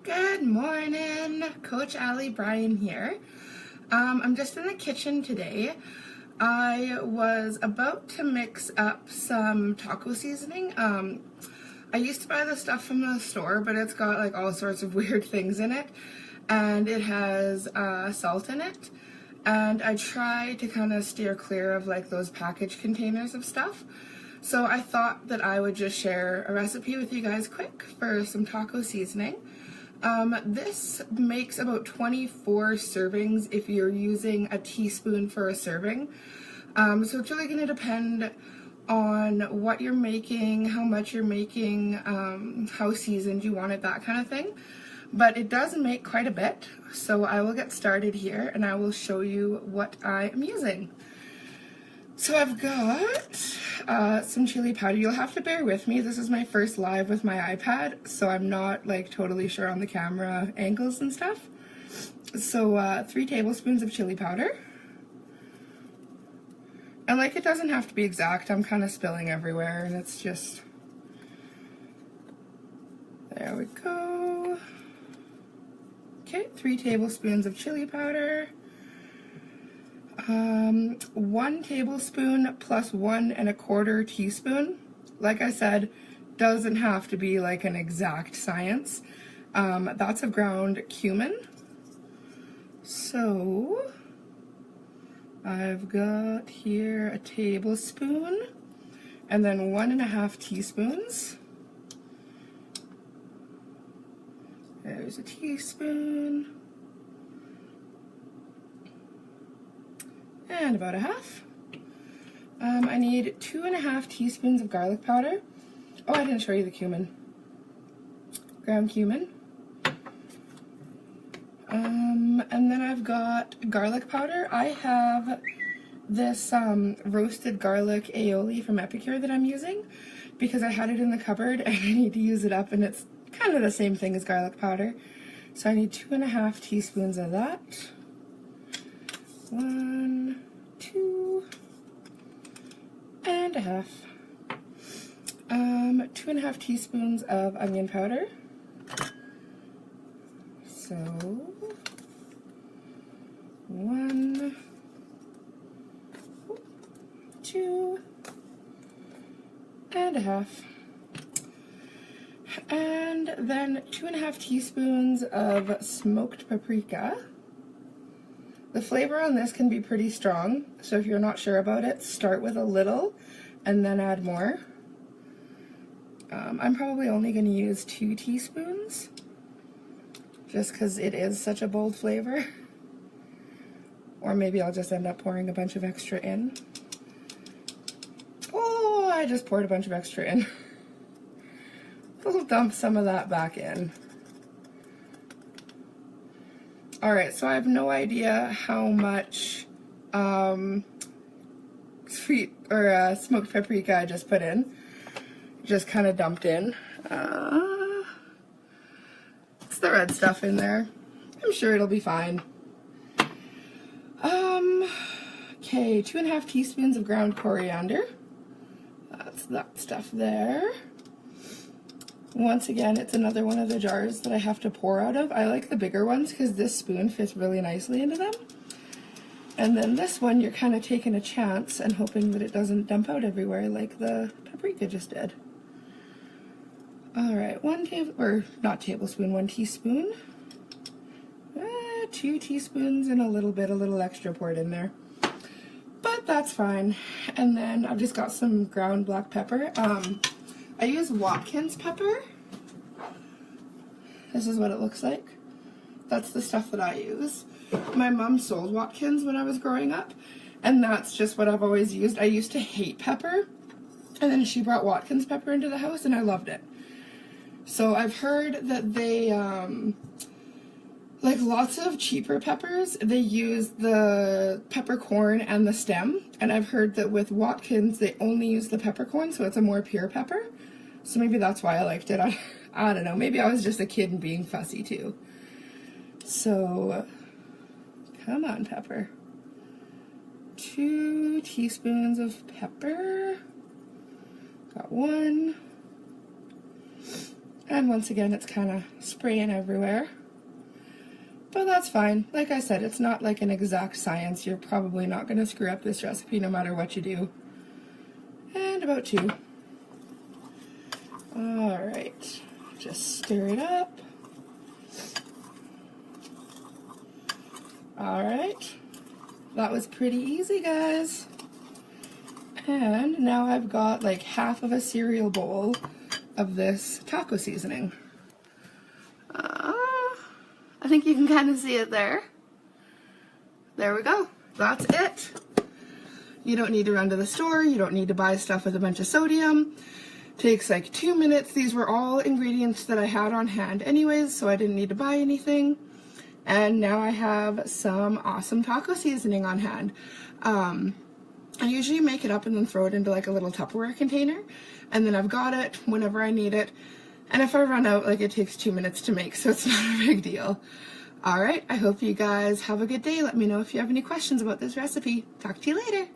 Good morning, Coach Allie Bryan here. I'm just in the kitchen today. I was about to mix up some taco seasoning. I used to buy the stuff from the store, but it's got like all sorts of weird things in it, and it has salt in it. And I try to kind of steer clear of like those package containers of stuff. So I thought that I would just share a recipe with you guys quick for some taco seasoning. This makes about 24 servings if you're using a teaspoon for a serving. So it's really going to depend on what you're making, how much you're making, how seasoned you want it, that kind of thing. But it does make quite a bit, so I will get started here and I will show you what I am using. So I've got some chili powder. You'll have to bear with me. This is my first live with my iPad, so I'm not like totally sure on the camera angles and stuff. So 3 tablespoons of chili powder. And like it doesn't have to be exact. I'm kind of spilling everywhere and it's just, there we go. Okay, 3 tablespoons of chili powder. 1 tablespoon plus 1 1/4 teaspoon. Like I said, doesn't have to be like an exact science. That's of ground cumin. So I've got here a tablespoon and then 1 1/2 teaspoons. There's a teaspoon. And about a half. I need 2 1/2 teaspoons of garlic powder. Oh, I didn't show you the cumin. Ground cumin. And then I've got garlic powder. I have this roasted garlic aioli from Epicure that I'm using because I had it in the cupboard and I need to use it up, and it's kind of the same thing as garlic powder. So I need 2 1/2 teaspoons of that. 1, 2 and a half. 2 1/2 teaspoons of onion powder. So 1, 2 and a half. And then 2 1/2 teaspoons of smoked paprika. The flavor on this can be pretty strong, so if you're not sure about it, start with a little and then add more. I'm probably only going to use 2 teaspoons, just because it is such a bold flavor. Or maybe I'll just end up pouring a bunch of extra in. Oh, I just poured a bunch of extra in. We'll dump some of that back in. Alright, so I have no idea how much sweet or smoked paprika I just put in. Just kind of dumped in. It's the red stuff in there. I'm sure it'll be fine. Okay, 2 1/2 teaspoons of ground coriander. That's that stuff there. Once again, it's another one of the jars that I have to pour out of. I like the bigger ones because this spoon fits really nicely into them. And then this one, you're kind of taking a chance and hoping that it doesn't dump out everywhere like the paprika just did. Alright, 1 teaspoon. 2 teaspoons and a little extra poured in there. But that's fine. And then I've just got some ground black pepper. I use Watkins pepper. This is what it looks like. That's the stuff that I use. My mom sold Watkins when I was growing up, and that's just what I've always used. I used to hate pepper, and then she brought Watkins pepper into the house, and I loved it. So I've heard that they, like lots of cheaper peppers, they use the peppercorn and the stem, and I've heard that with Watkins, they only use the peppercorn, so it's a more pure pepper. So maybe that's why I liked it. I don't know. Maybe I was just a kid and being fussy too. So, come on, pepper. 2 teaspoons of pepper. Got 1. And once again, it's kind of spraying everywhere. But that's fine. Like I said, it's not like an exact science. You're probably not going to screw up this recipe no matter what you do. And about 2. Alright, just stir it up. Alright, that was pretty easy, guys. And now I've got like half of a cereal bowl of this taco seasoning. I think you can kind of see it there. There we go. That's it. You don't need to run to the store. You don't need to buy stuff with a bunch of sodium. Takes like 2 minutes. These were all ingredients that I had on hand anyways, so I didn't need to buy anything. And now I have some awesome taco seasoning on hand. I usually make it up and then throw it into like a little Tupperware container, and then I've got it whenever I need it. And if I run out, like, it takes 2 minutes to make, so it's not a big deal. Alright, I hope you guys have a good day. Let me know if you have any questions about this recipe. Talk to you later.